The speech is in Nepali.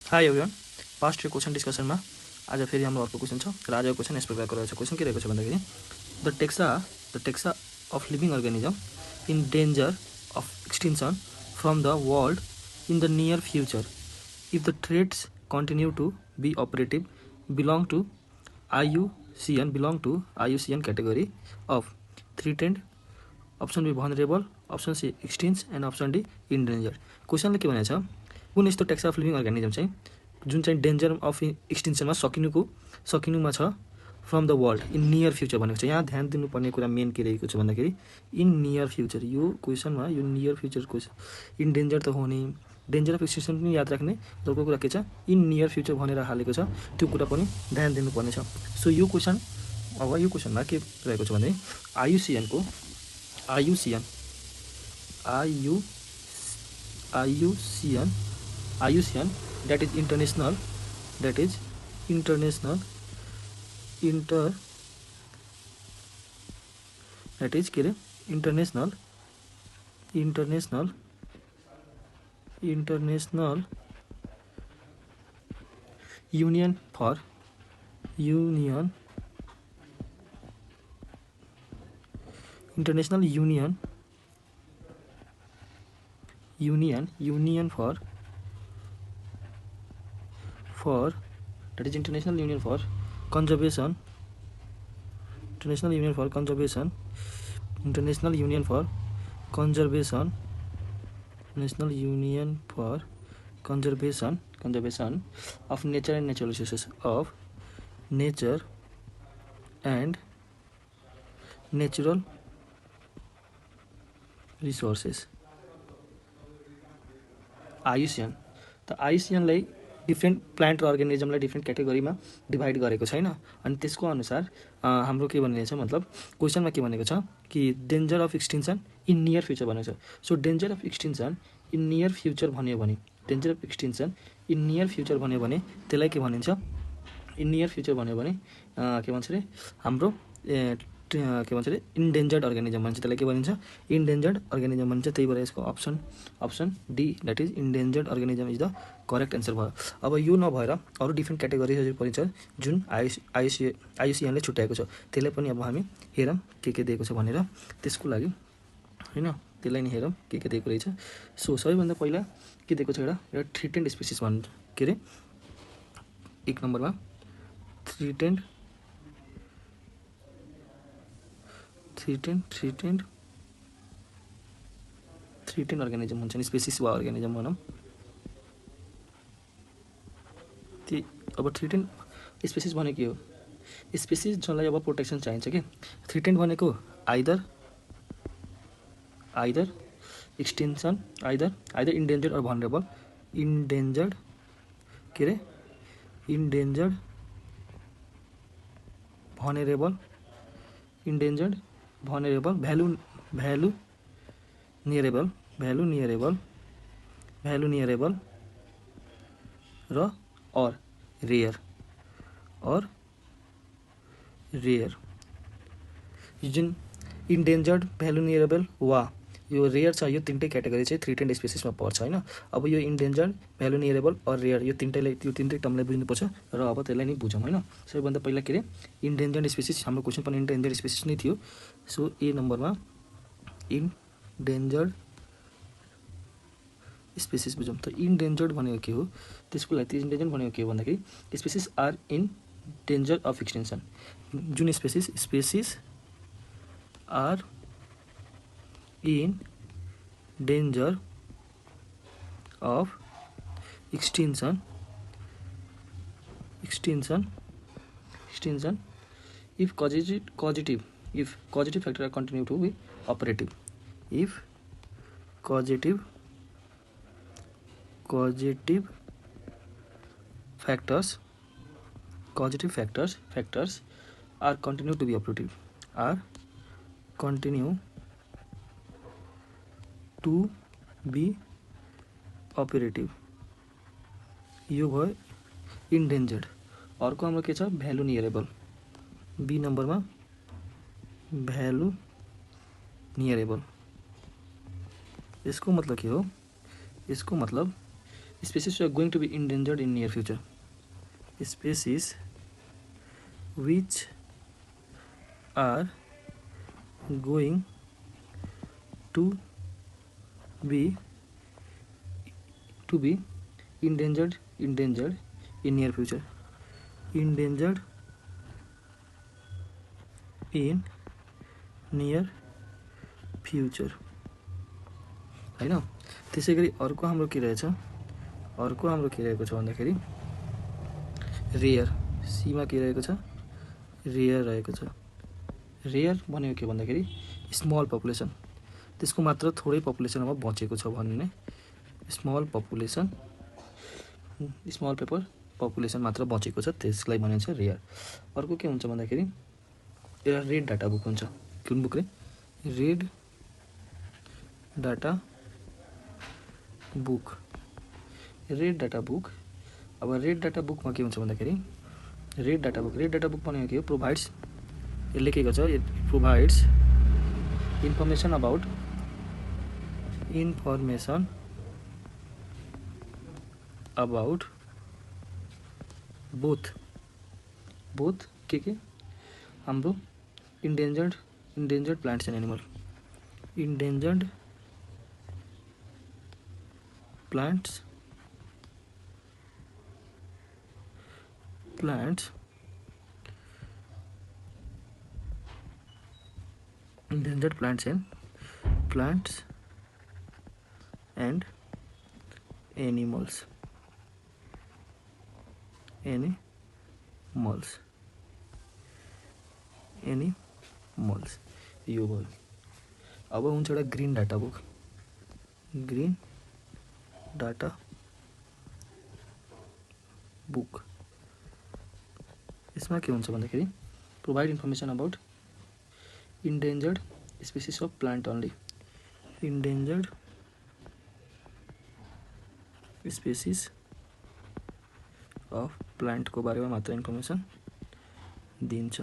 हाई एभ्रिवान, पास्ट क्वेसन डिस्कसनमा आज फेरि हाम्रो अर्को क्वेसन छ र आजको क्वेसन यस प्रकारको रहेछ। क्वेसन के रहेको छ भन्दाखेरि the taxa of living organism in danger of extinction from the world in the near future if the threats continue to be operative belong to IUCN category of threatened, option B vulnerable, option C extinct and option D endangered. क्वेसनले के भनेको छ, कुन यस्तो टेक्सा अफ लिभिङ अर्गानिजम चाहिँ जुन चाहिँ डेन्जर अफ एक्सटिन्सनमा सकिनुमा छ from the world in near future भनेको छ। यहाँ ध्यान दिनुपर्ने कुरा मेन के रहेको छ भन्दाखेरि इन नियर फ्युचर। यो क्वेसनमा यो नियर फ्युचर क्वेसन इन्डेन्जर त हो नि, डेन्जर अफ एक्सटिन्सन पनि याद राख्ने, अर्को कुरा के छ इन नियर फ्युचर भनेर हालेको छ, त्यो कुरा पनि ध्यान दिनुपर्ने छ। सो यो क्वेसनमा के रहेको छ भने IUCN that is international union for that is international union for conservation of nature and natural resources आयुसिएन। त आयुसिएनलाई डिफ्रेन्ट प्लान्ट र अर्गानिजमलाई डिफ्रेन्ट क्याटेगोरीमा डिभाइड गरेको छैन। अनि त्यसको अनुसार हाम्रो के भनिरहेछ, मतलब क्वेसनमा के भनेको छ कि danger of extinction in near future भनेको छ। सो danger of extinction in near future भन्यो भने त्यसलाई के भनिन्छ, इन नियर फ्युचर भन्यो भने के भन्छ अरे हाम्रो के भन्छ अरे इन्डेन्जर्ड अर्गानिजम भन्छ। त्यसलाई के भनिन्छ, इन्डेन्जर्ड अर्गानिजम भनिन्छ। त्यही भएर यसको option D that is endangered organism is the correct answer भयो। अब यो नभएर अरू डिफ्रेन्ट क्याटेगोरीहरू पनि छ जुन आइयुसिएनले छुट्याएको छ, त्यसलाई पनि अब हामी हेरौँ के दिएको छ भनेर। त्यसको लागि होइन, त्यसलाई नि हेरौँ के दिएको रहेछ। सो सबैभन्दा पहिला के दिएको छ, एउटा थ्रिटेन्ड स्पेसिस भन्छ के अरे, एक नम्बरमा थ्रिटेन्ड अर्गानिजम हुन्छ नि, स्पेसिस वा अर्गानिजम भनौँ। अब थ्रिटेन्ड स्पेसिस भनेको के हो, स्पेसिस जसलाई अब प्रोटेक्सन चाहिन्छ कि। थ्रिटेन्ड भनेको either extinction, either endangered or vulnerable, endangered vulnerable, vulnerable र और रेयर जुन इन्डेन्जर्ड, भ्यालु नियरेबल वा यो रेयर छ, यो तिनटै क्याटेगोरी चाहिँ थ्रिटेन्ड स्पेसिसमा पर्छ होइन। अब यो इन्डेन्जर्ड, भ्यालु नियरेबल और रेयर यो तिनटै टर्मलाई बुझ्नुपर्छ र अब त्यसलाई नै बुझौँ होइन। सबैभन्दा पहिला के अरे इन्डेन्जर्ड स्पेसिस, हाम्रो क्वेसन पनि इन्डेन्जर्ड स्पेसिस नै थियो। सो ए नम्बरमा इन्डेन्जर्ड स्पेसिस बुझौँ। त इन्डेन्जर्ड भनेको के हो, त्यसको लागि इन्डेन्जर्ड भनेको के हो भन्दाखेरि species are in danger of extinction. जुन species are in danger of extinction if causative factors are continue to be operative, if causative factors are continue to be operative, यो भयो इन्डेन्जर्ड। अर्को हाम्रो के छ, भ्यालु नियरेबल, बी नम्बरमा भ्यालु नियरेबल। यसको मतलब के हो, यसको मतलब species are going to be endangered in near future, species which are going to be endangered in near future, endangered in near future हैन। त्यसै गरी अर्को हाम्रो के रहेछ, अर्को हाम्रो के रहेको छ भन्दाखेरि रेयर, सीमा के रहेको छ, रेयर रहेको छ। रेयर भनेको के भन्दाखेरि स्मल पपुलेसन, त्यसको मात्र थोरै पपुलेसन अब बचेको छ भन्ने, स्मल पपुलेसन मात्र बचेको छ, त्यसलाई भनिन्छ रेयर। अर्को के हुन्छ भन्दाखेरि एउटा रेड डाटा बुक हुन्छ, कुन बुक रे, red data book, red data book. अब रेड डाटा बुकमा के हुन्छ भन्दाखेरि रेड डाटा बुक भनेको के हो, प्रोभाइड्स, यसले के गर्छ, it provides information about both के हाम्रो endangered plants and animal, endangered plants and animals यो भयो। अब हुन्छ एउटा ग्रीन डाटा बुक, यसमा के हुन्छ भन्दाखेरि provide information about endangered species of plant only, endangered species of प्लान्टको बारेमा मात्र इन्फर्मेसन दिन्छ।